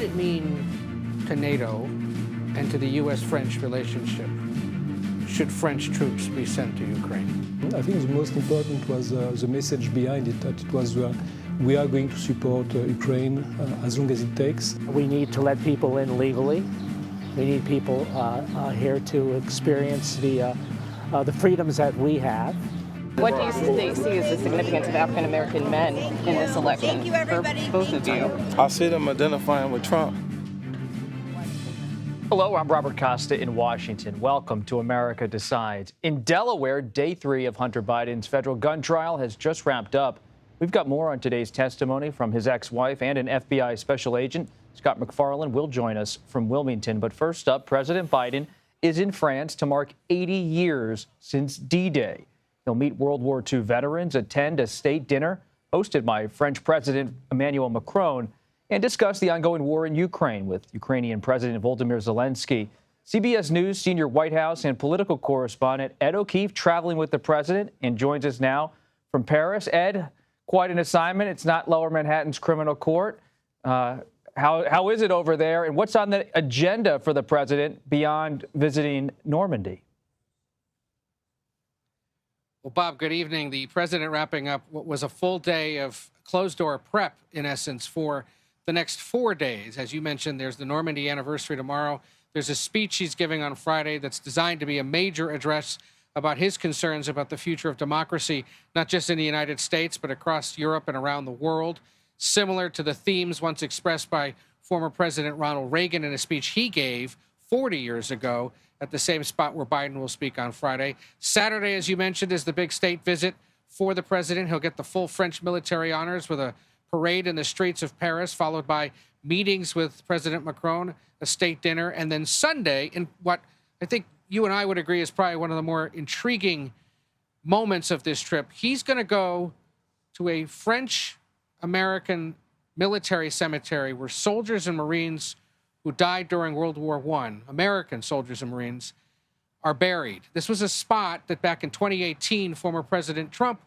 would it mean to NATO and to the U.S.-French relationship should French troops be sent to Ukraine? I think the most important was the message behind it, that it was we are going to support Ukraine as long as it takes. We need to let people in legally. We need people here to experience the freedoms that we have. What do you see as the significance of African American men in this election? Thank you, everybody. For both of you. I see them identifying with Trump. Hello, I'm Robert Costa in Washington. Welcome to America Decides. In Delaware, day 3 of Hunter Biden's federal gun trial has just wrapped up. We've got more on today's testimony from his ex-wife and an FBI special agent. Scott McFarland will join us from Wilmington. But first up, President Biden is in France to mark 80 years since D-Day. He'll meet World War II veterans, attend a state dinner hosted by French President Emmanuel Macron, and discuss the ongoing war in Ukraine with Ukrainian President Volodymyr Zelensky. CBS News senior White House and political correspondent Ed O'Keefe traveling with the president and joins us now from Paris. Ed, quite an assignment. It's not Lower Manhattan's criminal court. How is it over there, and what's on the agenda for the president beyond visiting Normandy? Well, Bob, good evening. The president wrapping up what was a full day of closed-door prep, in essence, for the next 4 days. As you mentioned, there's the Normandy anniversary tomorrow. There's a speech he's giving on Friday that's designed to be a major address about his concerns about the future of democracy, not just in the United States, but across Europe and around the world, similar to the themes once expressed by former President Ronald Reagan in a speech he gave 40 years ago at the same spot where Biden will speak on Friday. Saturday, as you mentioned, is the big state visit for the president. He'll get the full French military honors with a parade in the streets of Paris, followed by meetings with President Macron, a state dinner, and then Sunday, in what I think you and I would agree is probably one of the more intriguing moments of this trip, he's going to go to a French-American military cemetery where soldiers and Marines who died during World War I, American soldiers and Marines, are buried. This was a spot that back in 2018, former President Trump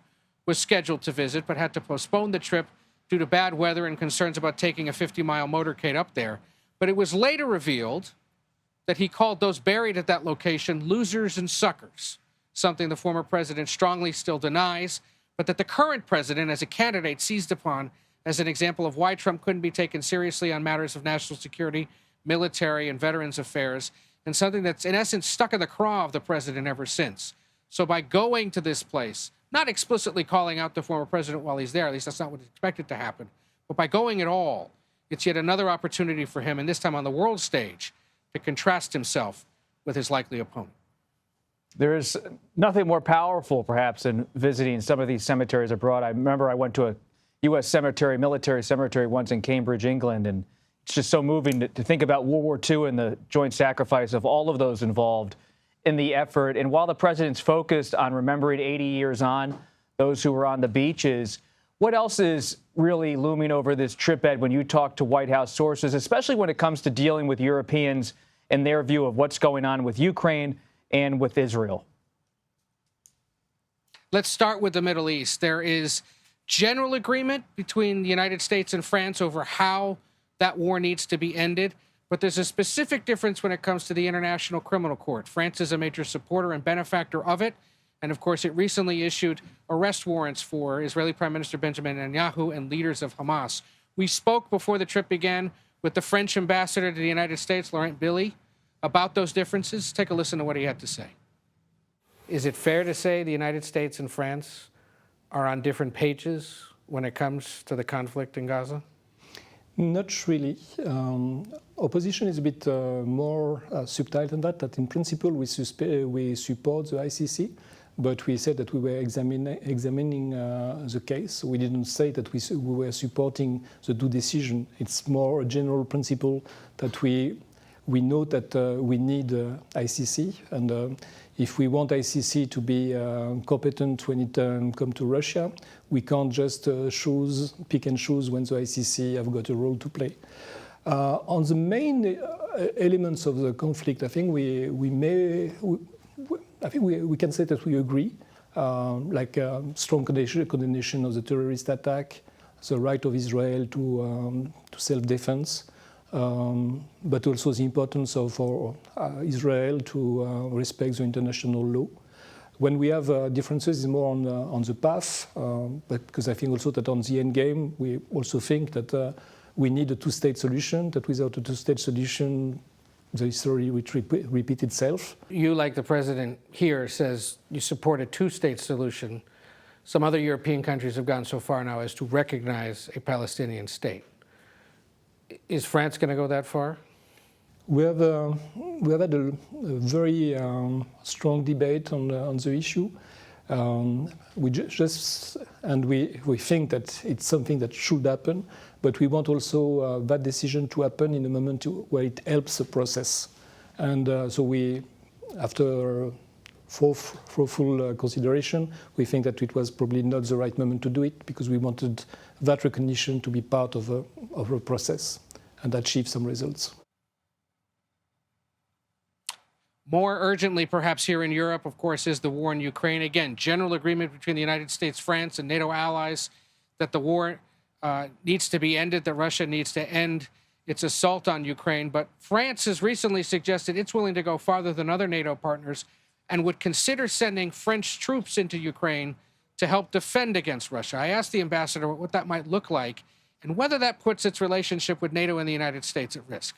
was scheduled to visit, but had to postpone the trip due to bad weather and concerns about taking a 50-mile motorcade up there. But it was later revealed that he called those buried at that location losers and suckers, something the former president strongly still denies, but that the current president, as a candidate, seized upon as an example of why Trump couldn't be taken seriously on matters of national security, military, and veterans affairs, and something that's, in essence, stuck in the craw of the president ever since. So by going to this place, not explicitly calling out the former president while he's there, at least that's not what is expected to happen, but by going at all, it's yet another opportunity for him, and this time on the world stage, to contrast himself with his likely opponent. There is nothing more powerful, perhaps, than visiting some of these cemeteries abroad. I remember I went to a U.S. cemetery, military cemetery once in Cambridge, England, and it's just so moving to think about World War II and the joint sacrifice of all of those involved in the effort. And while the president's focused on remembering 80 years on those who were on the beaches, what else is really looming over this trip, Ed, when you talk to White House sources, especially when it comes to dealing with Europeans and their view of what's going on with Ukraine and with Israel? Let's start with the Middle East. There is general agreement between the United States and France over how that war needs to be ended, but there's a specific difference when it comes to the International Criminal Court. France is a major supporter and benefactor of it, and of course it recently issued arrest warrants for Israeli Prime Minister Benjamin Netanyahu and leaders of Hamas. We spoke before the trip began with the French ambassador to the United States, Laurent Billy, about those differences. Take a listen to what he had to say. Is it fair to say the United States and France are on different pages when it comes to the conflict in Gaza? Not really. Opposition is a bit more subtle than that. That in principle we support the ICC, but we said that we were examining the case. We didn't say that we were supporting the due decision. It's more a general principle that we know that we need ICC, and if we want ICC to be competent when it comes to Russia, we can't just pick and choose when the ICC have got a role to play. On the main elements of the conflict, I think we can say that we agree, like strong condemnation of the terrorist attack, the right of Israel to self-defense, but also the importance of for Israel to respect the international law. When we have differences, it's more on the path, but because I think also that on the end game, we also think that we need a two-state solution, that without a two-state solution, the history would repeat itself. You, like the president here, says you support a two-state solution. Some other European countries have gone so far now as to recognize a Palestinian state. Is France going to go that far? We have had a very strong debate on the issue. We think that it's something that should happen, but we want also that decision to happen in a moment where it helps the process. And so we, after full consideration, we think that it was probably not the right moment to do it, because we wanted that recognition to be part of a process and achieve some results. More urgently, perhaps here in Europe, of course, is the war in Ukraine. Again, general agreement between the United States, France, and NATO allies that the war needs to be ended, that Russia needs to end its assault on Ukraine. But France has recently suggested it's willing to go farther than other NATO partners and would consider sending French troops into Ukraine to help defend against Russia. I asked the ambassador what that might look like and whether that puts its relationship with NATO and the United States at risk.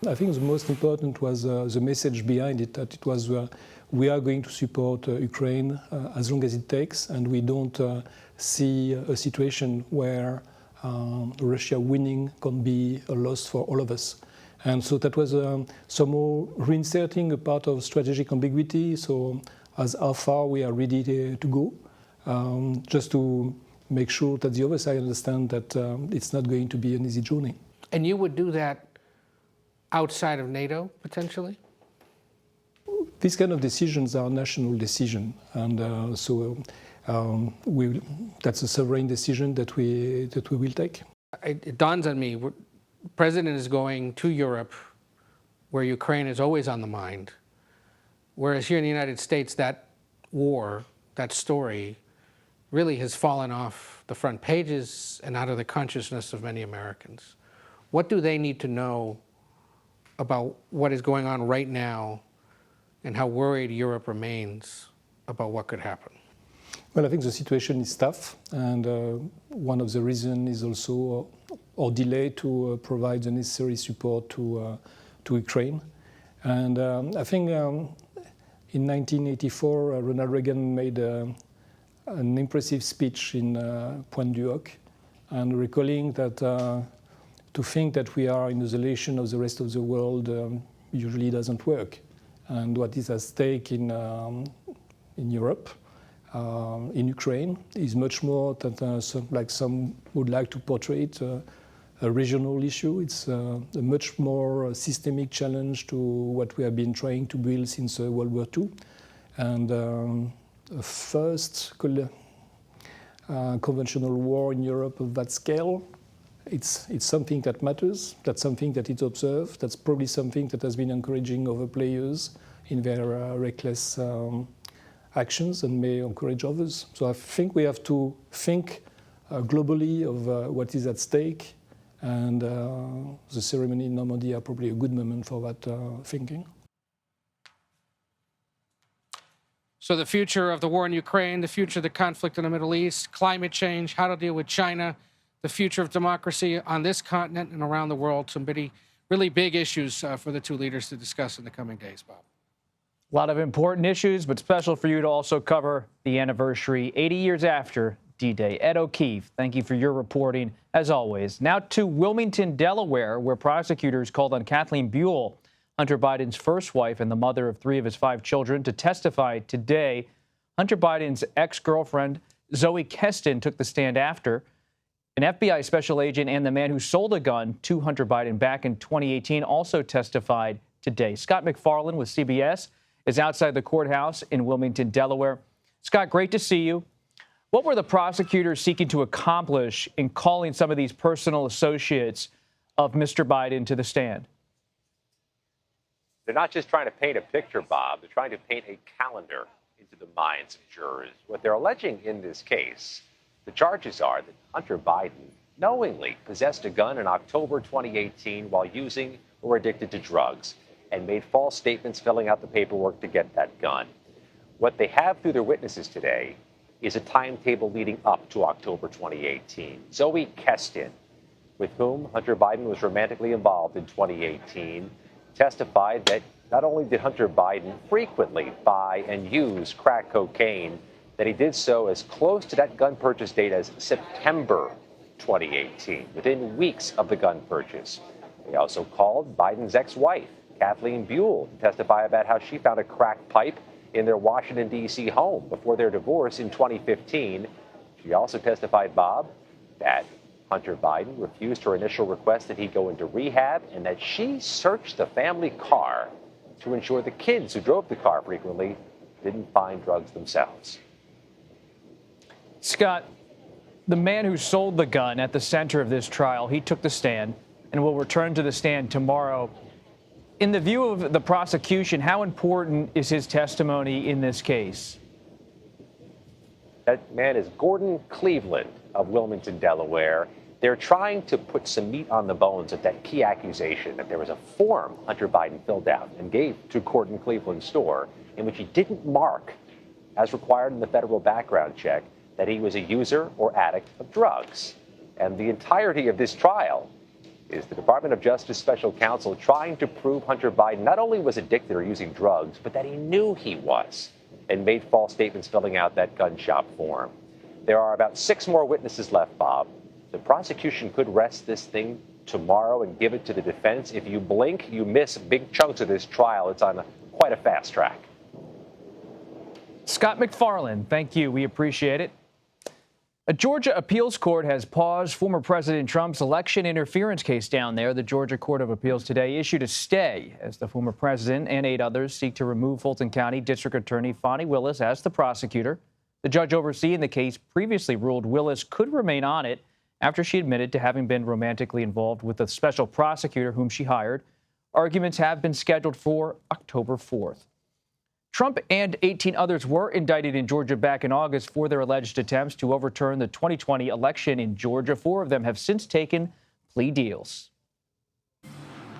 I think the most important was the message behind it, that it was we are going to support Ukraine as long as it takes, and we don't see a situation where Russia winning can be a loss for all of us. And so that was somehow reinserting a part of strategic ambiguity, so as how far we are ready to go, just to make sure that the other side understand that it's not going to be an easy journey. And you would do that outside of NATO, potentially? These kind of decisions are national decisions, and that's a sovereign decision that we will take. It dawns on me, the president is going to Europe, where Ukraine is always on the mind, whereas here in the United States, that war, that story, really has fallen off the front pages and out of the consciousness of many Americans. What do they need to know about what is going on right now and how worried Europe remains about what could happen? Well, I think the situation is tough, and one of the reasons is also our delay to provide the necessary support to Ukraine. And I think in 1984, Ronald Reagan made an impressive speech in Pointe du Hoc, and recalling that to think that we are in isolation of the rest of the world usually doesn't work. And what is at stake in Europe, in Ukraine, is much more than some would like to portray it, a regional issue. It's a much more systemic challenge to what we have been trying to build since World War II. And a first conventional war in Europe of that scale, it's something that matters, that's something that is observed, that's probably something that has been encouraging other players in their reckless actions and may encourage others. So I think we have to think globally of what is at stake, and the ceremony in Normandy are probably a good moment for that thinking. So the future of the war in Ukraine, the future of the conflict in the Middle East, climate change, how to deal with China, the future of democracy on this continent and around the world, some really big issues for the two leaders to discuss in the coming days, Bob. A lot of important issues, but special for you to also cover the anniversary 80 years after D-Day. Ed O'Keefe, thank you for your reporting, as always. Now to Wilmington, Delaware, where prosecutors called on Kathleen Buell, Hunter Biden's first wife and the mother of 3 of his 5 children, to testify today. Hunter Biden's ex-girlfriend, Zoe Keston, took the stand after. An FBI special agent and the man who sold a gun to Hunter Biden back in 2018 also testified today. Scott McFarland with CBS is outside the courthouse in Wilmington, Delaware. Scott, great to see you. What were the prosecutors seeking to accomplish in calling some of these personal associates of Mr. Biden to the stand? They're not just trying to paint a picture, Bob. They're trying to paint a calendar into the minds of jurors. What they're alleging in this case, the charges are that Hunter Biden knowingly possessed a gun in October 2018 while using or addicted to drugs and made false statements filling out the paperwork to get that gun. What they have through their witnesses today is a timetable leading up to October 2018. Zoe Keston, with whom Hunter Biden was romantically involved in 2018, testified that not only did Hunter Biden frequently buy and use crack cocaine, that he did so as close to that gun purchase date as September 2018, within weeks of the gun purchase. They also called Biden's ex-wife, Kathleen Buell, to testify about how she found a crack pipe in their Washington, D.C. home before their divorce in 2015. She also testified, Bob, that Hunter Biden refused her initial request that he go into rehab and that she searched the family car to ensure the kids who drove the car frequently didn't find drugs themselves. Scott, the man who sold the gun at the center of this trial, he took the stand and will return to the stand tomorrow. In the view of the prosecution, how important is his testimony in this case? That man is Gordon Cleveland of Wilmington, Delaware. They're trying to put some meat on the bones of that key accusation that there was a form Hunter Biden filled out and gave to Gordon Cleveland's store in which he didn't mark, as required in the federal background check, that he was a user or addict of drugs. And the entirety of this trial is the Department of Justice special counsel trying to prove Hunter Biden not only was addicted or using drugs, but that he knew he was and made false statements filling out that gun shop form. There are about 6 more witnesses left, Bob. The prosecution could rest this thing tomorrow and give it to the defense. If you blink, you miss big chunks of this trial. It's on quite a fast track. Scott McFarland, thank you. We appreciate it. A Georgia appeals court has paused former President Trump's election interference case down there. The Georgia Court of Appeals today issued a stay as the former president and 8 others seek to remove Fulton County District Attorney Fani Willis as the prosecutor. The judge overseeing the case previously ruled Willis could remain on it after she admitted to having been romantically involved with the special prosecutor whom she hired. Arguments have been scheduled for October 4th. Trump and 18 others were indicted in Georgia back in August for their alleged attempts to overturn the 2020 election in Georgia. 4 of them have since taken plea deals.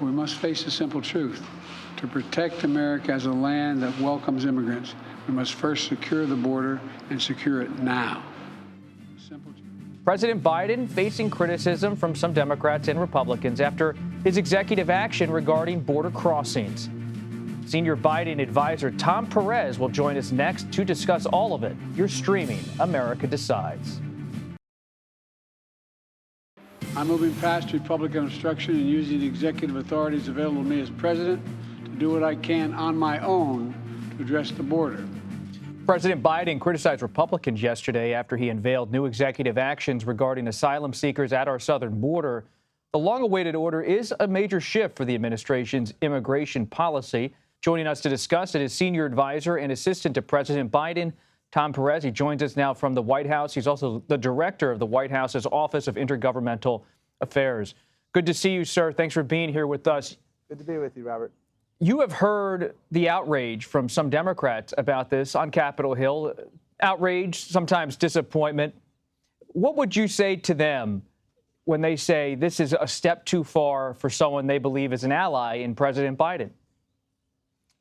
We must face the simple truth. To protect America as a land that welcomes immigrants, we must first secure the border and secure it now. Simple truth. President Biden facing criticism from some Democrats and Republicans after his executive action regarding border crossings. Senior Biden advisor Tom Perez will join us next to discuss all of it. You're streaming America Decides. I'm moving past Republican obstruction and using the executive authorities available to me as president to do what I can on my own to address the border. President Biden criticized Republicans yesterday after he unveiled new executive actions regarding asylum seekers at our southern border. The long-awaited order is a major shift for the administration's immigration policy. Joining us to discuss it is senior advisor and assistant to President Biden, Tom Perez. He joins us now from the White House. He's also the director of the White House's Office of Intergovernmental Affairs. Good to see you, sir. Thanks for being here with us. Good to be with you, Robert. You have heard the outrage from some Democrats about this on Capitol Hill. Outrage, sometimes disappointment. What would you say to them when they say this is a step too far for someone they believe is an ally in President Biden?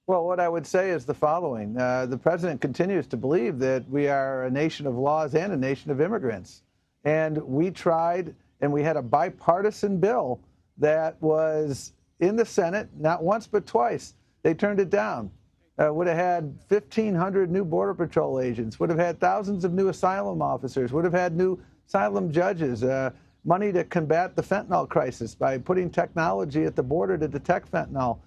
Well, what I would say is the following. The president continues to believe that we are a nation of laws and a nation of immigrants. And we tried, and we had a bipartisan bill that was in the Senate, not once but twice. They turned it down. Would have had 1,500 new Border Patrol agents, would have had thousands of new asylum officers, would have had new asylum judges, money to combat the fentanyl crisis by putting technology at the border to detect fentanyl.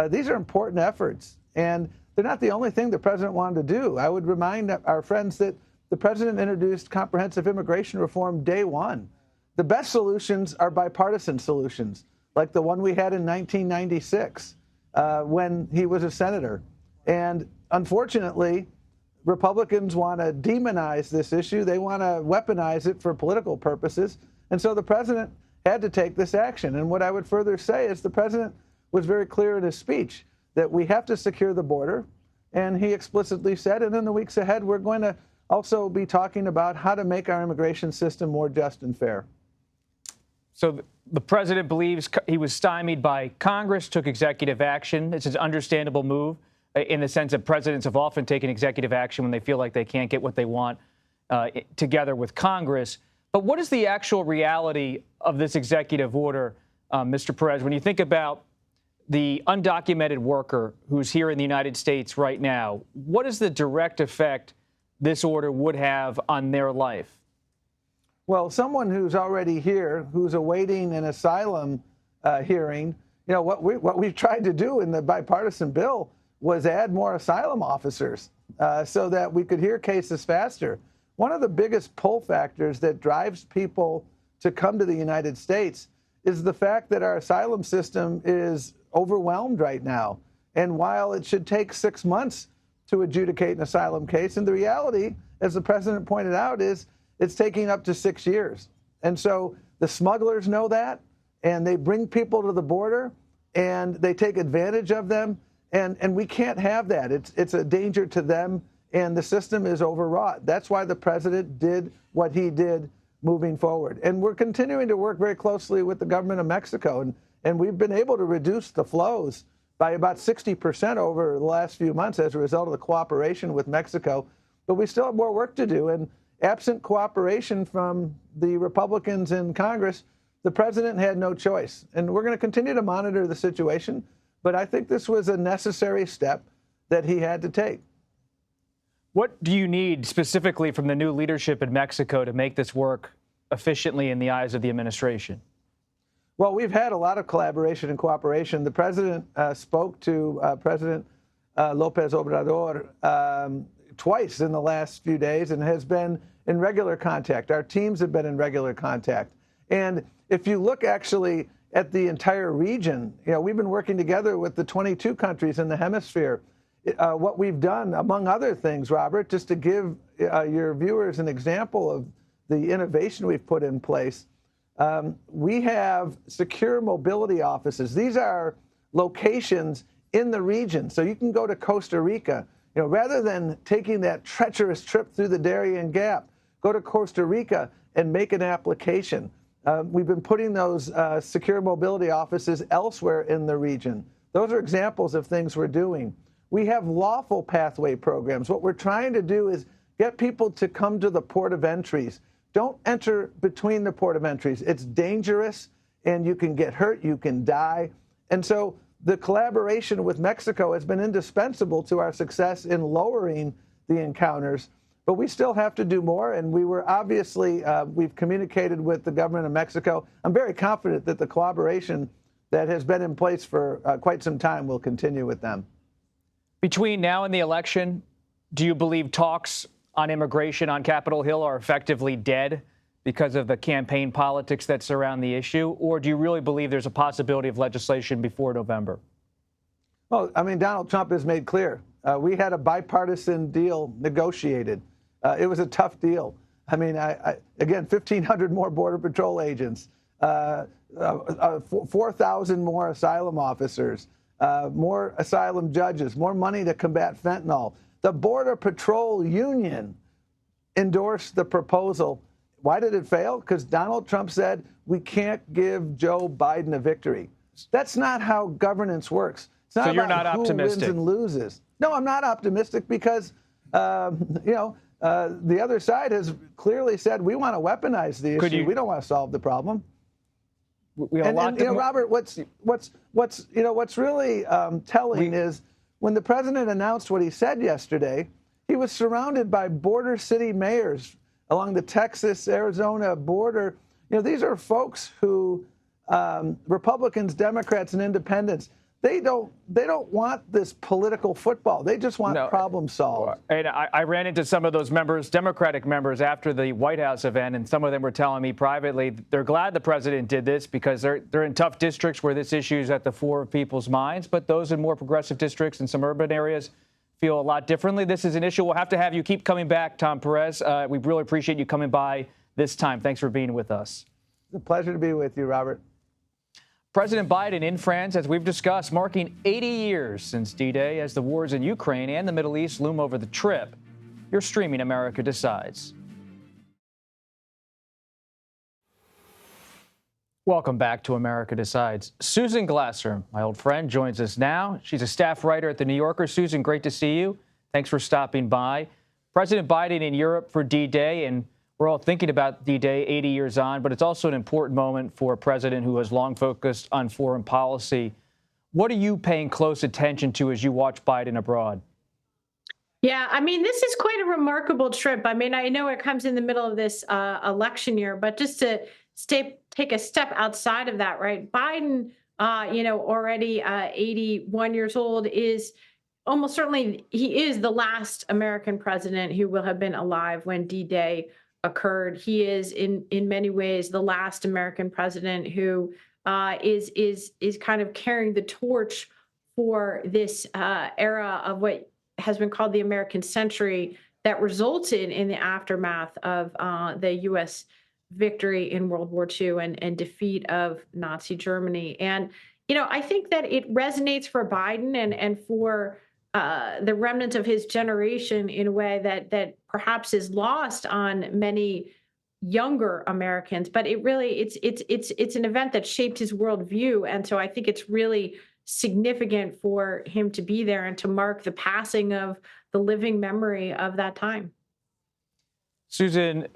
These are important efforts, and they're not the only thing the president wanted to do. I would remind our friends that the president introduced comprehensive immigration reform day one. The best solutions are bipartisan solutions, like the one we had in 1996 when he was a senator. And unfortunately, Republicans want to demonize this issue. They want to weaponize it for political purposes. And so the president had to take this action. And what I would further say is the president was very clear in his speech that we have to secure the border. And he explicitly said, and in the weeks ahead, we're going to also be talking about how to make our immigration system more just and fair. So the president believes he was stymied by Congress, took executive action. It's an understandable move in the sense that presidents have often taken executive action when they feel like they can't get what they want together with Congress. But what is the actual reality of this executive order, Mr. Perez, when you think about the undocumented worker who's here in the United States right now? What is the direct effect this order would have on their life? Well, someone who's already here, who's awaiting an asylum hearing, you know, what we've tried to do in the bipartisan bill was add more asylum officers so that we could hear cases faster. One of the biggest pull factors that drives people to come to the United States is the fact that our asylum system is overwhelmed right now. And while it should take 6 months to adjudicate an asylum case, and the reality, as the president pointed out, is it's taking up to 6 years. And so the smugglers know that, and they bring people to the border, and they take advantage of them, and we can't have that. It's a danger to them, and the system is overwrought. That's why the president did what he did moving forward. And we're continuing to work very closely with the government of Mexico, and we've been able to reduce the flows by about 60% over the last few months as a result of the cooperation with Mexico. But we still have more work to do. And absent cooperation from the Republicans in Congress, the president had no choice. And we're going to continue to monitor the situation. But I think this was a necessary step that he had to take. What do you need specifically from the new leadership in Mexico to make this work efficiently in the eyes of the administration? Well, we've had a lot of collaboration and cooperation. The president spoke to President López Obrador twice in the last few days and has been in regular contact. Our teams have been in regular contact. And if you look actually at the entire region, you know, we've been working together with the 22 countries in the hemisphere. What we've done, among other things, Robert, just to give your viewers an example of the innovation we've put in place, we have secure mobility offices. These are locations in the region. So you can go to Costa Rica, you know, rather than taking that treacherous trip through the Darien Gap, go to Costa Rica and make an application. We've been putting those secure mobility offices elsewhere in the region. Those are examples of things we're doing. We have lawful pathway programs. What we're trying to do is get people to come to the port of entries. Don't enter between the port of entries. It's dangerous, and you can get hurt, you can die. And so the collaboration with Mexico has been indispensable to our success in lowering the encounters. But we still have to do more, and we were obviously, we've communicated with the government of Mexico. I'm very confident that the collaboration that has been in place for quite some time will continue with them. Between now and the election, do you believe talks on immigration on Capitol Hill are effectively dead because of the campaign politics that surround the issue? Or do you really believe there's a possibility of legislation before November? Well, I mean, Donald Trump has made clear. We had a bipartisan deal negotiated. It was a tough deal. I mean, again, 1,500 more Border Patrol agents, 4,000 more asylum officers, more asylum judges, more money to combat fentanyl. The Border Patrol Union endorsed the proposal. Why did it fail? Because Donald Trump said, we can't give Joe Biden a victory. That's not how governance works. It's not so you're about not who optimistic. wins and loses. No, I'm not optimistic because, the other side has clearly said we want to weaponize the issue. We don't want to solve the problem. Robert, what's really telling is when the president announced what he said yesterday, he was surrounded by border city mayors along the Texas-Arizona border. You know, these are folks who, Republicans, Democrats, and independents, they don't want this political football. They just want problem solved. And I ran into some of those members, Democratic members, after the White House event, and some of them were telling me privately they're glad the president did this because they're in tough districts where this issue is at the fore of people's minds. But those in more progressive districts and some urban areas feel a lot differently. This is an issue we'll have to have you keep coming back, Tom Perez. We really appreciate you coming by this time. Thanks for being with us. It's a pleasure to be with you, Robert. President Biden in France, as we've discussed, marking 80 years since D-Day as the wars in Ukraine and the Middle East loom over the trip. You're streaming America Decides. Welcome back to America Decides. Susan Glasser, my old friend, joins us now. She's a staff writer at The New Yorker. Susan, great to see you. Thanks for stopping by. President Biden in Europe for D-Day, and we're all thinking about D-Day 80 years on, but it's also an important moment for a president who has long focused on foreign policy. What are you paying close attention to as you watch Biden abroad? Yeah, I mean, this is quite a remarkable trip. I mean, I know it comes in the middle of this election year, but just to take a step outside of that, right? Biden, already 81 years old, is almost certainly, he is the last American president who will have been alive when D-Day occurred. He is in many ways the last American president who is kind of carrying the torch for this era of what has been called the American century that resulted in the aftermath of the U.S. victory in World War II and defeat of Nazi Germany. And, I think that it resonates for Biden and for the remnant of his generation in a way that perhaps is lost on many younger Americans. But it's an event that shaped his worldview. And so I think it's really significant for him to be there and to mark the passing of the living memory of that time. Susan,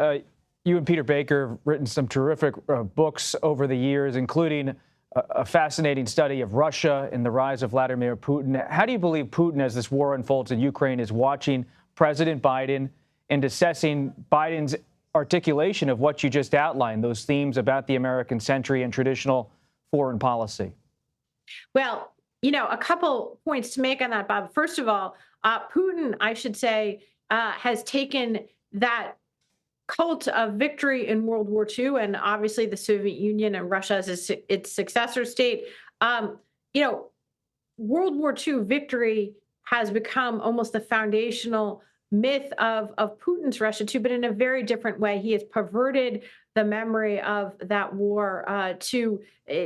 you and Peter Baker have written some terrific books over the years, including a fascinating study of Russia and the rise of Vladimir Putin. How do you believe Putin, as this war unfolds in Ukraine, is watching President Biden and assessing Biden's articulation of what you just outlined, those themes about the American century and traditional foreign policy? Well, a couple points to make on that, Bob. First of all, Putin, I should say, has taken that cult of victory in World War II and obviously the Soviet Union and Russia as its successor state. World War II victory has become almost the foundational myth of Putin's Russia too, but in a very different way. He has perverted the memory of that war to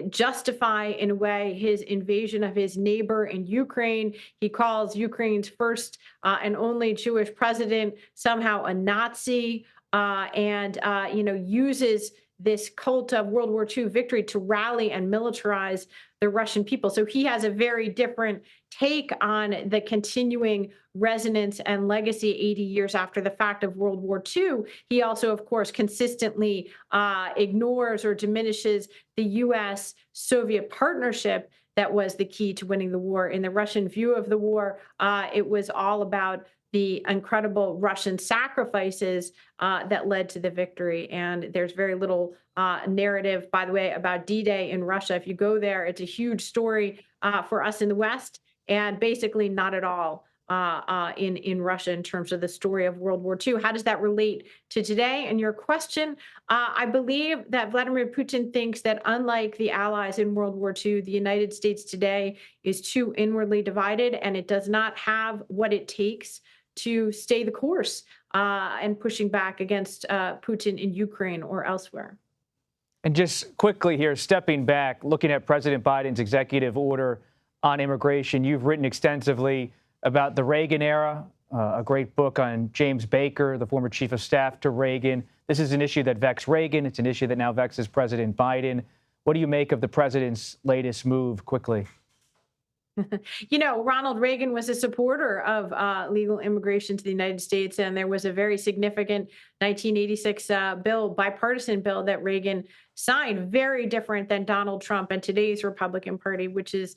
justify, in a way, his invasion of his neighbor in Ukraine. He calls Ukraine's first and only Jewish president somehow a Nazi, and uses this cult of World War II victory to rally and militarize the Russian people. So he has a very different take on the continuing resonance and legacy 80 years after the fact of World War II. He also, of course, consistently ignores or diminishes the U.S.-Soviet partnership that was the key to winning the war. In the Russian view of the war, it was all about the incredible Russian sacrifices that led to the victory. And there's very little narrative, by the way, about D-Day in Russia. If you go there, it's a huge story for us in the West, and basically not at all in Russia in terms of the story of World War II. How does that relate to today? And your question, I believe that Vladimir Putin thinks that unlike the allies in World War II, the United States today is too inwardly divided, and it does not have what it takes to stay the course and pushing back against Putin in Ukraine or elsewhere. And just quickly here, stepping back, looking at President Biden's executive order on immigration, you've written extensively about the Reagan era, a great book on James Baker, the former chief of staff to Reagan. This is an issue that vexed Reagan. It's an issue that now vexes President Biden. What do you make of the president's latest move, quickly? Ronald Reagan was a supporter of legal immigration to the United States, and there was a very significant 1986 bipartisan bill that Reagan signed, very different than Donald Trump and today's Republican Party, which is,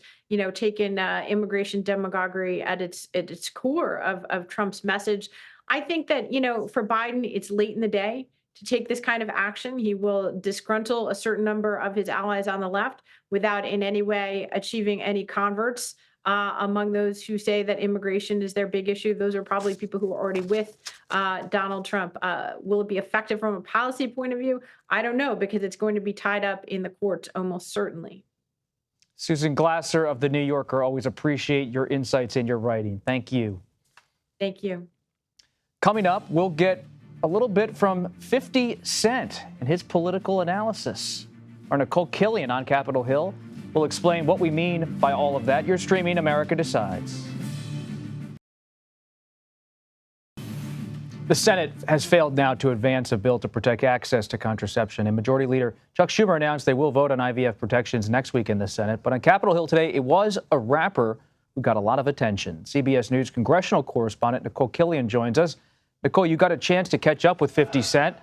taken immigration demagoguery at its core of Trump's message. I think that, for Biden, it's late in the day to take this kind of action. He will disgruntle a certain number of his allies on the left without in any way achieving any converts among those who say that immigration is their big issue. Those are probably people who are already with Donald Trump. Will it be effective from a policy point of view? I don't know, because it's going to be tied up in the courts almost certainly. Susan Glasser of The New Yorker, always appreciate your insights in your writing. Thank you. Thank you. Coming up, we'll get a little bit from 50 Cent and his political analysis. Our Nicole Killian on Capitol Hill will explain what we mean by all of that. You're streaming America Decides. The Senate has failed now to advance a bill to protect access to contraception, and Majority Leader Chuck Schumer announced they will vote on IVF protections next week in the Senate. But on Capitol Hill today, it was a rapper who got a lot of attention. CBS News congressional correspondent Nicole Killian joins us. Nicole, you got a chance to catch up with 50 Cent.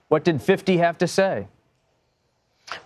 What did 50 have to say?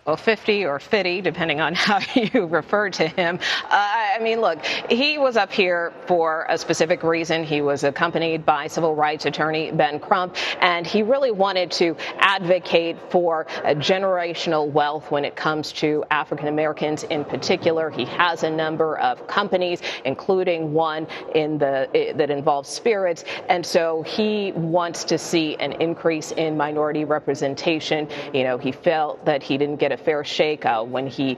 Well, 50 or 50, depending on how you refer to him. I mean, look, he was up here for a specific reason. He was accompanied by civil rights attorney Ben Crump, and he really wanted to advocate for generational wealth when it comes to African Americans in particular. He has a number of companies, including one that involves spirits, and so he wants to see an increase in minority representation. You know, he felt that he didn't get a fair shake when he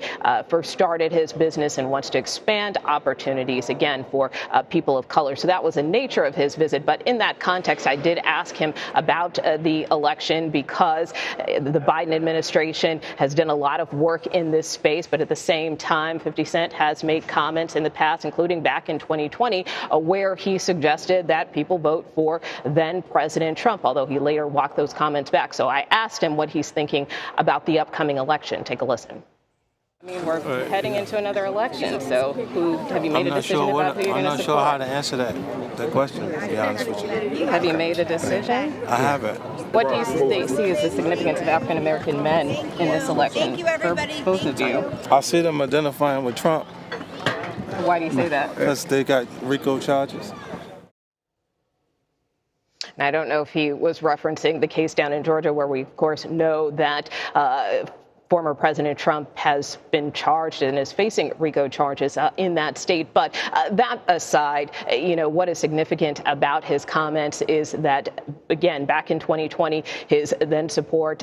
first started his business and wants to expand opportunities again for people of color. So that was the nature of his visit. But in that context, I did ask him about the election because the Biden administration has done a lot of work in this space. But at the same time, 50 Cent has made comments in the past, including back in 2020, where he suggested that people vote for then President Trump, although he later walked those comments back. So I asked him what he's thinking about the upcoming election. Take a listen. I mean, we're heading into another election, so have you made a decision about who you're going to support? I'm not sure how to answer that question, to be honest with you. Have you made a decision? I haven't. What do you see as the significance of African American men in this election for both of you? I see them identifying with Trump. Why do you say that? Because they got RICO charges. And I don't know if he was referencing the case down in Georgia, where we, of course, know that former President Trump has been charged and is facing RICO charges in that state. But that aside, you know, what is significant about his comments is that, again, back in 2020, his then support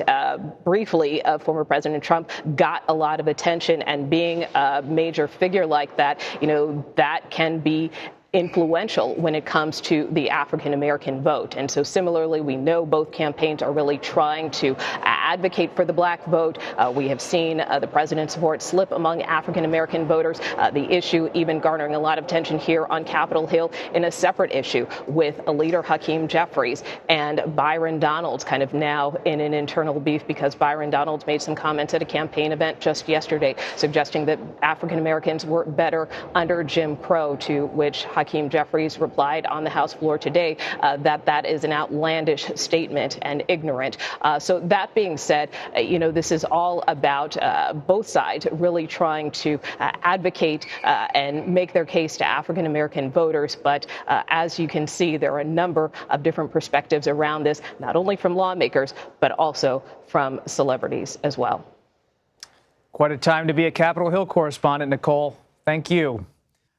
briefly of former President Trump got a lot of attention. And being a major figure like that, you know, that can be influential when it comes to the African American vote. And so similarly, we know both campaigns are really trying to advocate for the black vote. We have seen the president's support slip among African American voters. The issue even garnering a lot of attention here on Capitol Hill in a separate issue with a leader, Hakeem Jeffries, and Byron Donalds kind of now in an internal beef because Byron Donalds made some comments at a campaign event just yesterday suggesting that African Americans were better under Jim Crow, to which Hakeem Jeffries replied on the House floor today that is an outlandish statement and ignorant. So that being said, you know, this is all about both sides really trying to advocate and make their case to African American voters. But as you can see, there are a number of different perspectives around this, not only from lawmakers, but also from celebrities as well. Quite a time to be a Capitol Hill correspondent, Nicole. Thank you.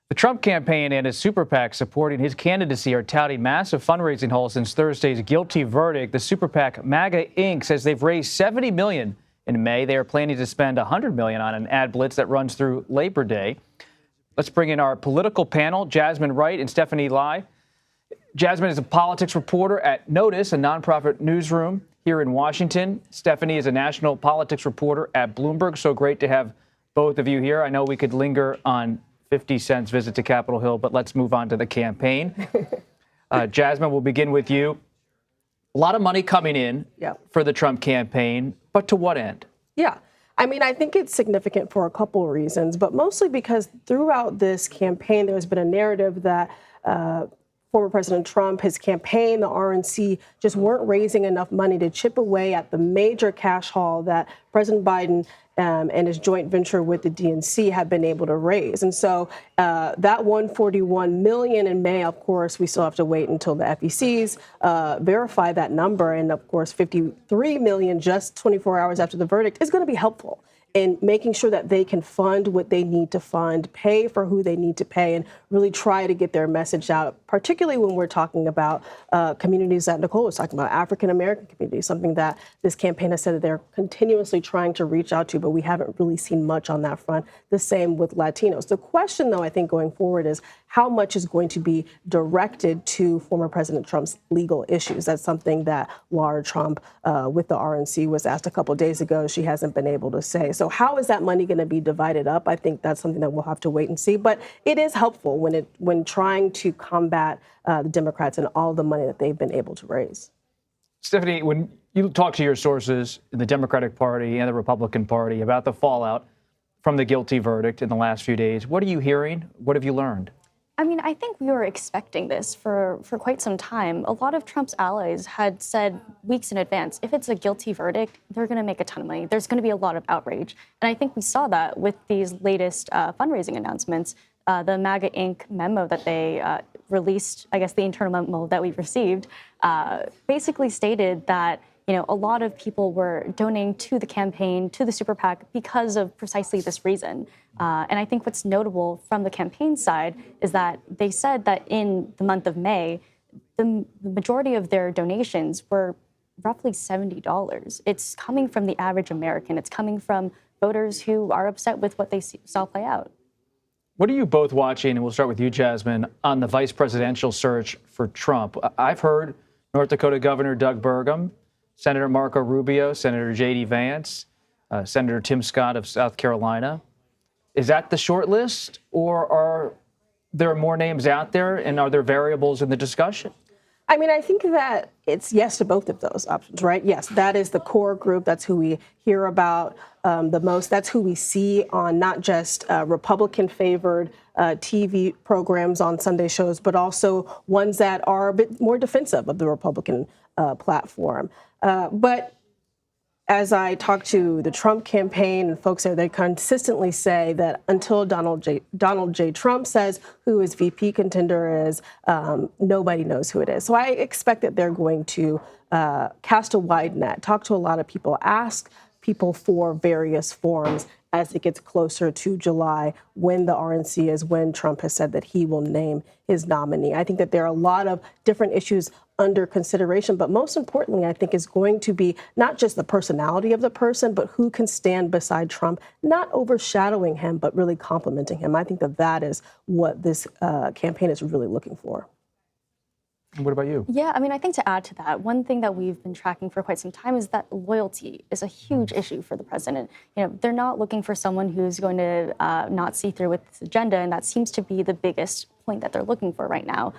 The Trump campaign and his super PAC supporting his candidacy are touting massive fundraising hauls since Thursday's guilty verdict. The super PAC MAGA Inc. says they've raised $70 million in May. They are planning to spend $100 million on an ad blitz that runs through Labor Day. Let's bring in our political panel, Jasmine Wright and Stephanie Lai. Jasmine is a politics reporter at Notice, a nonprofit newsroom here in Washington. Stephanie is a national politics reporter at Bloomberg. So great to have both of you here. I know we could linger on 50 Cent's visit to Capitol Hill, but let's move on to the campaign. Jasmine, we'll begin with you. A lot of money coming in for the Trump campaign, but to what end? Yeah. I mean, I think it's significant for a couple of reasons, but mostly because throughout this campaign, there's been a narrative that former President Trump, his campaign, the RNC, just weren't raising enough money to chip away at the major cash haul that President Biden and his joint venture with the DNC have been able to raise. And so that $141 million in May, of course, we still have to wait until the FECs verify that number. And of course, $53 million just 24 hours after the verdict is going to be helpful in making sure that they can fund what they need to fund, pay for who they need to pay, and really try to get their message out, particularly when we're talking about communities that Nicole was talking about, African-American communities, something that this campaign has said that they're continuously trying to reach out to, but we haven't really seen much on that front. The same with Latinos. The question, though, I think going forward is how much is going to be directed to former President Trump's legal issues. That's something that Laura Trump with the RNC was asked a couple of days ago. She hasn't been able to say. So So how is that money going to be divided up? I think that's something that we'll have to wait and see. But it is helpful when trying to combat the Democrats and all the money that they've been able to raise. Stephanie, when you talk to your sources in the Democratic Party and the Republican Party about the fallout from the guilty verdict in the last few days, what are you hearing? What have you learned? I mean, I think we were expecting this for quite some time. A lot of Trump's allies had said weeks in advance, if it's a guilty verdict, they're going to make a ton of money. There's going to be a lot of outrage. And I think we saw that with these latest fundraising announcements. The MAGA Inc. memo that they released, I guess the internal memo that we received, basically stated that a lot of people were donating to the campaign, to the super PAC, because of precisely this reason. And I think what's notable from the campaign side is that they said that in the month of May, the majority of their donations were roughly $70. It's coming from the average American. It's coming from voters who are upset with what they saw play out. What are you both watching, and we'll start with you, Jasmine, on the vice presidential search for Trump? I've heard North Dakota Governor Doug Burgum, Senator Marco Rubio, Senator J.D. Vance, Senator Tim Scott of South Carolina. Is that the short list, or are there more names out there, and are there variables in the discussion? I mean, I think that it's yes to both of those options, right? Yes, that is the core group. That's who we hear about the most. That's who we see on not just Republican-favored TV programs on Sunday shows, but also ones that are a bit more defensive of the Republican platform. But as I talk to the Trump campaign and folks there, they consistently say that until Donald J. Trump says who his VP contender is, nobody knows who it is. So I expect that they're going to cast a wide net, talk to a lot of people, ask people for various forms as it gets closer to July, when the RNC is, when Trump has said that he will name his nominee. I think that there are a lot of different issues under consideration, but most importantly, I think is going to be not just the personality of the person, but who can stand beside Trump, not overshadowing him, but really complimenting him. I think that that is what this campaign is really looking for. What about you? Yeah, I mean, I think to add to that, one thing that we've been tracking for quite some time is that loyalty is a huge issue for the president. They're not looking for someone who's going to not see through with this agenda, and that seems to be the biggest point that they're looking for right now.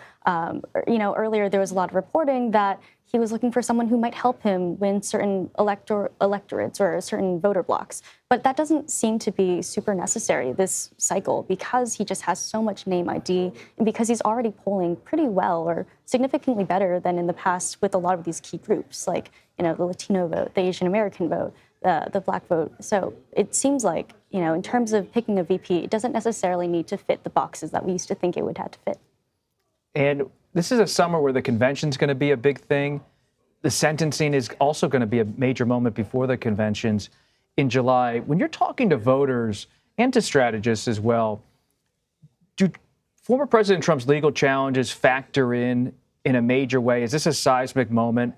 Earlier there was a lot of reporting that he was looking for someone who might help him win certain electorates or certain voter blocks. But that doesn't seem to be super necessary this cycle, because he just has so much name ID and because he's already polling pretty well, or significantly better than in the past with a lot of these key groups, like the Latino vote, the Asian American vote, the Black vote. So it seems like, in terms of picking a VP, it doesn't necessarily need to fit the boxes that we used to think it would have to fit. And this is a summer where the convention's going to be a big thing. The sentencing is also going to be a major moment before the conventions in July. When you're talking to voters and to strategists as well, do former President Trump's legal challenges factor in a major way? Is this a seismic moment,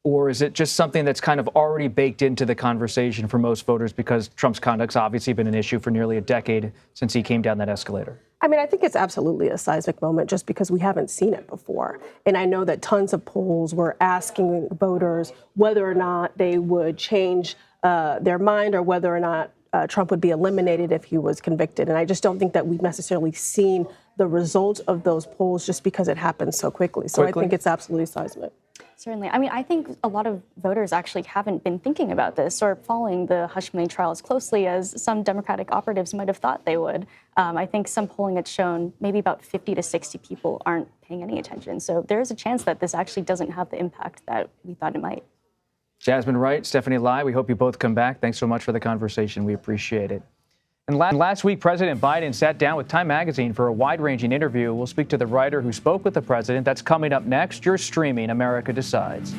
or is it just something that's kind of already baked into the conversation for most voters because Trump's conduct's obviously been an issue for nearly a decade since he came down that escalator? I mean, I think it's absolutely a seismic moment just because we haven't seen it before. And I know that tons of polls were asking voters whether or not they would change their mind, or whether or not Trump would be eliminated if he was convicted. And I just don't think that we've necessarily seen the results of those polls just because it happened so quickly. So I think it's absolutely seismic. Certainly. I mean, I think a lot of voters actually haven't been thinking about this or following the hush money trial as closely as some Democratic operatives might have thought they would. I think some polling had shown maybe about 50 to 60 people aren't paying any attention. So there is a chance that this actually doesn't have the impact that we thought it might. Jasmine Wright, Stephanie Lai, we hope you both come back. Thanks so much for the conversation. We appreciate it. And last week, President Biden sat down with Time Magazine for a wide-ranging interview. We'll speak to the writer who spoke with the president. That's coming up next. You're streaming America Decides.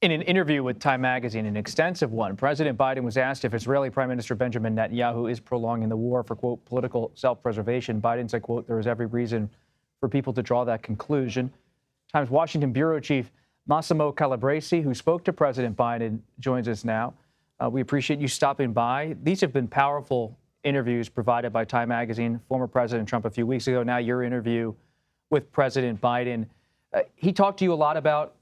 In an interview with Time Magazine, an extensive one, President Biden was asked if Israeli Prime Minister Benjamin Netanyahu is prolonging the war for, quote, political self-preservation. Biden said, quote, there is every reason for people to draw that conclusion. Times Washington bureau chief Massimo Calabresi, who spoke to President Biden, joins us now. We appreciate you stopping by. These have been powerful interviews provided by Time Magazine, former President Trump a few weeks ago, now your interview with President Biden. He talked to you a lot about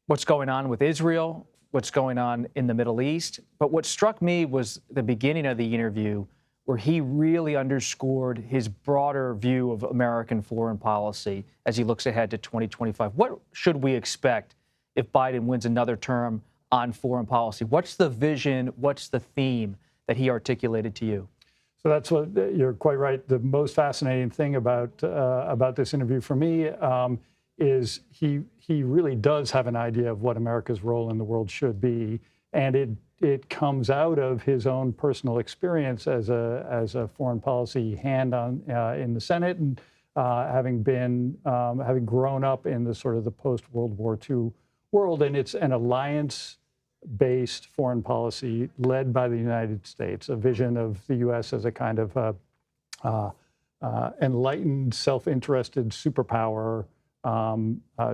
what's going on with Israel, what's going on in the Middle East. But what struck me was the beginning of the interview, where he really underscored his broader view of American foreign policy as he looks ahead to 2025. What should we expect if Biden wins another term on foreign policy? What's the vision? What's the theme that he articulated to you? So that's what you're quite right. The most fascinating thing about this interview for me is he really does have an idea of what America's role in the world should be, and it comes out of his own personal experience as a foreign policy hand on in the Senate, and having grown up in the sort of the post World War II world, and it's an alliance-based foreign policy led by the United States, a vision of the U.S. as a kind of enlightened, self-interested superpower,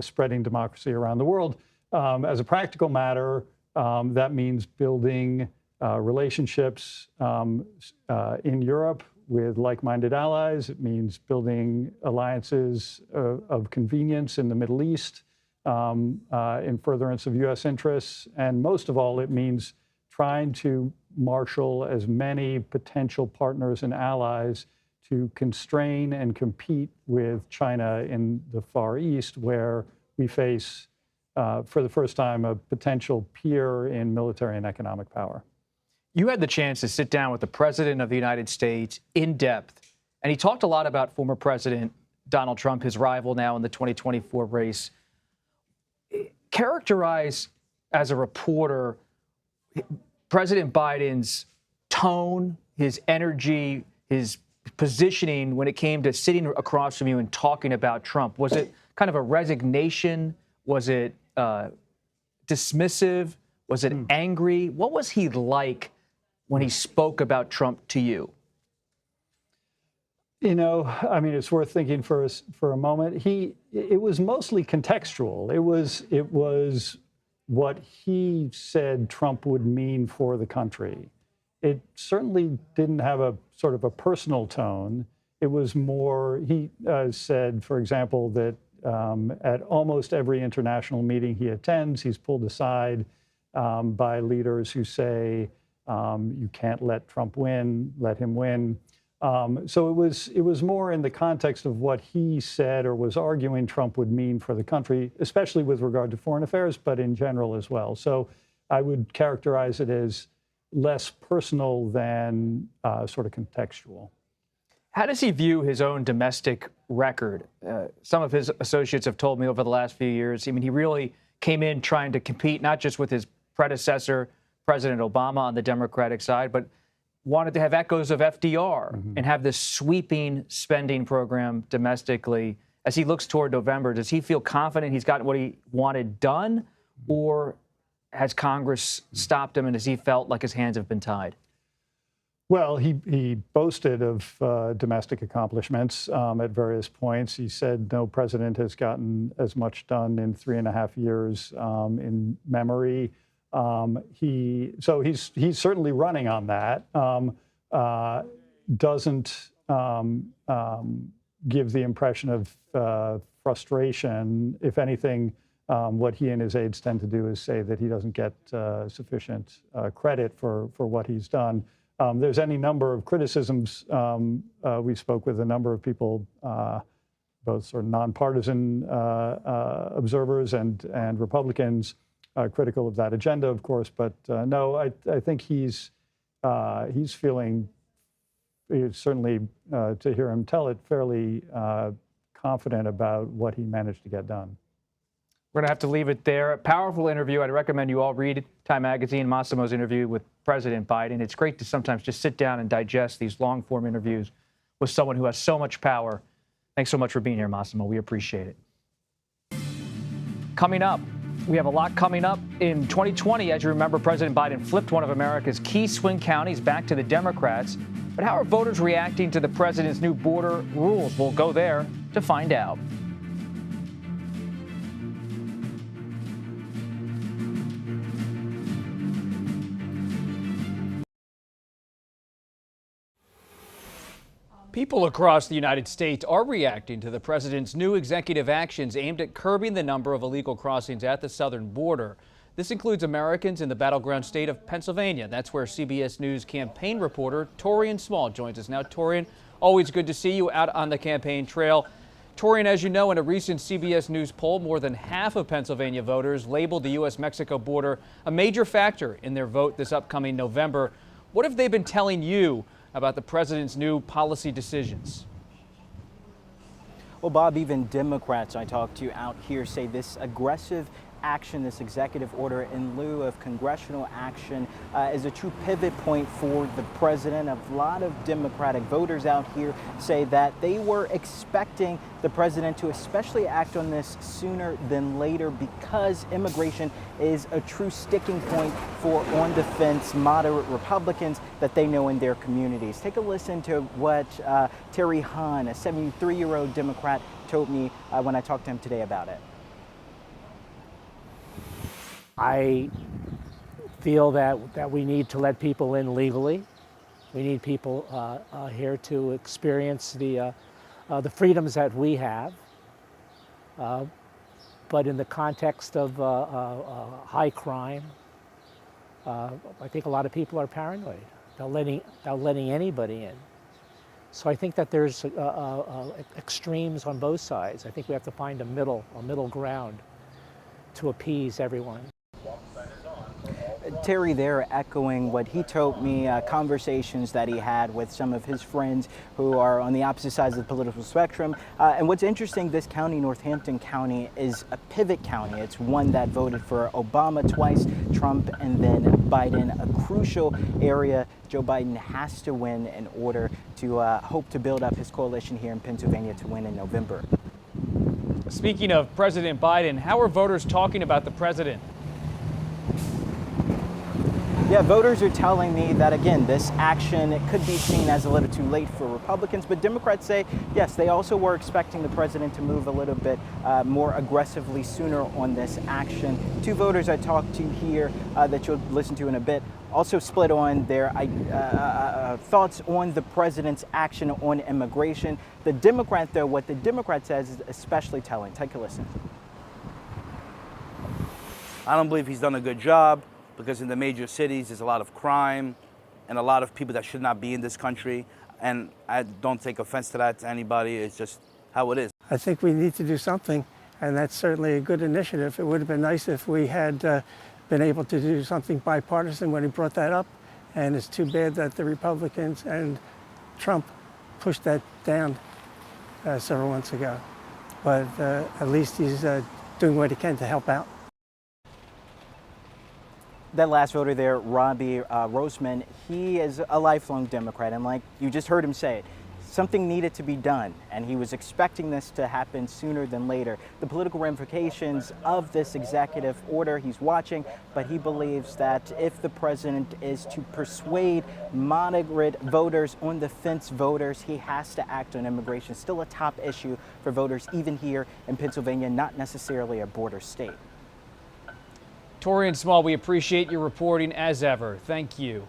spreading democracy around the world. As a practical matter, that means building relationships in Europe with like-minded allies. It means building alliances of convenience in the Middle East in furtherance of U.S. interests. And most of all, it means trying to marshal as many potential partners and allies to constrain and compete with China in the Far East, where we face, for the first time, a potential peer in military and economic power. You had the chance to sit down with the President of the United States in depth, and he talked a lot about former President Donald Trump, his rival now in the 2024 race. Characterize, as a reporter, President Biden's tone, his energy, his positioning when it came to sitting across from you and talking about Trump. Was it kind of a resignation? Was it dismissive? Was it angry? What was he like when he spoke about Trump to you? You know, I mean, it's worth thinking for a moment. It was mostly contextual. It was what he said Trump would mean for the country. It certainly didn't have a sort of a personal tone. It was more, he said, for example, that at almost every international meeting he attends, he's pulled aside by leaders who say, you can't let Trump win, let him win. So it was more in the context of what he said or was arguing Trump would mean for the country, especially with regard to foreign affairs, but in general as well. So I would characterize it as less personal than sort of contextual. How does he view his own domestic record? Some of his associates have told me over the last few years, I mean, he really came in trying to compete not just with his predecessor, President Obama, on the Democratic side, but wanted to have echoes of FDR and have this sweeping spending program domestically. As he looks toward November, does he feel confident he's gotten what he wanted done, or has Congress stopped him and has he felt like his hands have been tied? Well, he boasted of domestic accomplishments at various points. He said no president has gotten as much done in 3.5 years in memory. So he's certainly running on that. Doesn't give the impression of frustration. If anything, what he and his aides tend to do is say that he doesn't get sufficient credit for what he's done. There's any number of criticisms. We spoke with a number of people, both sort of nonpartisan observers and Republicans, critical of that agenda, of course. But no, I think he's feeling, certainly to hear him tell it, fairly confident about what he managed to get done. We're going to have to leave it there. A powerful interview. I'd recommend you all read Time Magazine, Massimo's interview with President Biden. It's great to sometimes just sit down and digest these long-form interviews with someone who has so much power. Thanks so much for being here, Massimo. We appreciate it. Coming up, we have a lot coming up in 2020. As you remember, President Biden flipped one of America's key swing counties back to the Democrats. But how are voters reacting to the president's new border rules? We'll go there to find out. People across the United States are reacting to the president's new executive actions aimed at curbing the number of illegal crossings at the southern border. This includes Americans in the battleground state of Pennsylvania. That's where CBS News campaign reporter Torian Small joins us now. Torian, always good to see you out on the campaign trail. Torian, as you know, in a recent CBS News poll, more than half of Pennsylvania voters labeled the U.S.-Mexico border a major factor in their vote this upcoming November. What have they been telling you about the president's new policy decisions? Well, Bob, even Democrats I talked to out here say this aggressive action, this executive order in lieu of congressional action is a true pivot point for the president. A lot of Democratic voters out here say that they were expecting the president to especially act on this sooner than later because immigration is a true sticking point for on-the-fence moderate Republicans that they know in their communities. Take a listen to what Terry Hahn, a 73-year-old Democrat, told me when I talked to him today about it. I feel that we need to let people in legally. We need people here to experience the freedoms that we have. But in the context of high crime, I think a lot of people are paranoid about letting anybody in. So I think that there's extremes on both sides. I think we have to find a middle ground to appease everyone. Terry there echoing what he told me, conversations that he had with some of his friends who are on the opposite sides of the political spectrum. And what's interesting, this county, Northampton County, is a pivot county. It's one that voted for Obama twice, Trump, and then Biden, a crucial area Joe Biden has to win in order to hope to build up his coalition here in Pennsylvania to win in November. Speaking of President Biden, how are voters talking about the president? Yeah, voters are telling me that, again, this action, it could be seen as a little too late for Republicans, but Democrats say, yes, they also were expecting the president to move a little bit more aggressively sooner on this action. Two voters I talked to here that you'll listen to in a bit also split on their thoughts on the president's action on immigration. The Democrat, though, what the Democrat says is especially telling. Take a listen. I don't believe he's done a good job, because in the major cities there's a lot of crime and a lot of people that should not be in this country. And I don't take offense to that to anybody. It's just how it is. I think we need to do something, and that's certainly a good initiative. It would have been nice if we had been able to do something bipartisan when he brought that up. And it's too bad that the Republicans and Trump pushed that down several months ago. But at least he's doing what he can to help out. That last voter there, Robbie Roseman, he is a lifelong Democrat, and like you just heard him say it, something needed to be done, and he was expecting this to happen sooner than later. The political ramifications of this executive order he's watching, but he believes that if the president is to persuade moderate voters, on the fence voters, he has to act on immigration. Still a top issue for voters even here in Pennsylvania, not necessarily a border state. Torian Small, we appreciate your reporting as ever. Thank you.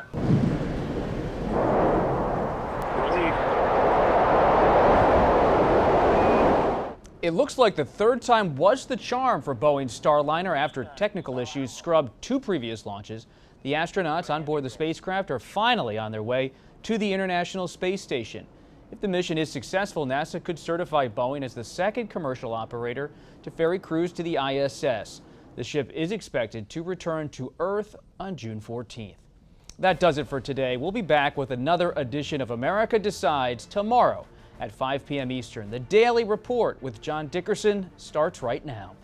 It looks like the third time was the charm for Boeing's Starliner after technical issues scrubbed two previous launches. The astronauts on board the spacecraft are finally on their way to the International Space Station. If the mission is successful, NASA could certify Boeing as the second commercial operator to ferry crews to the ISS. The ship is expected to return to Earth on June 14th. That does it for today. We'll be back with another edition of America Decides tomorrow at 5 p.m. Eastern. The Daily Report with John Dickerson starts right now.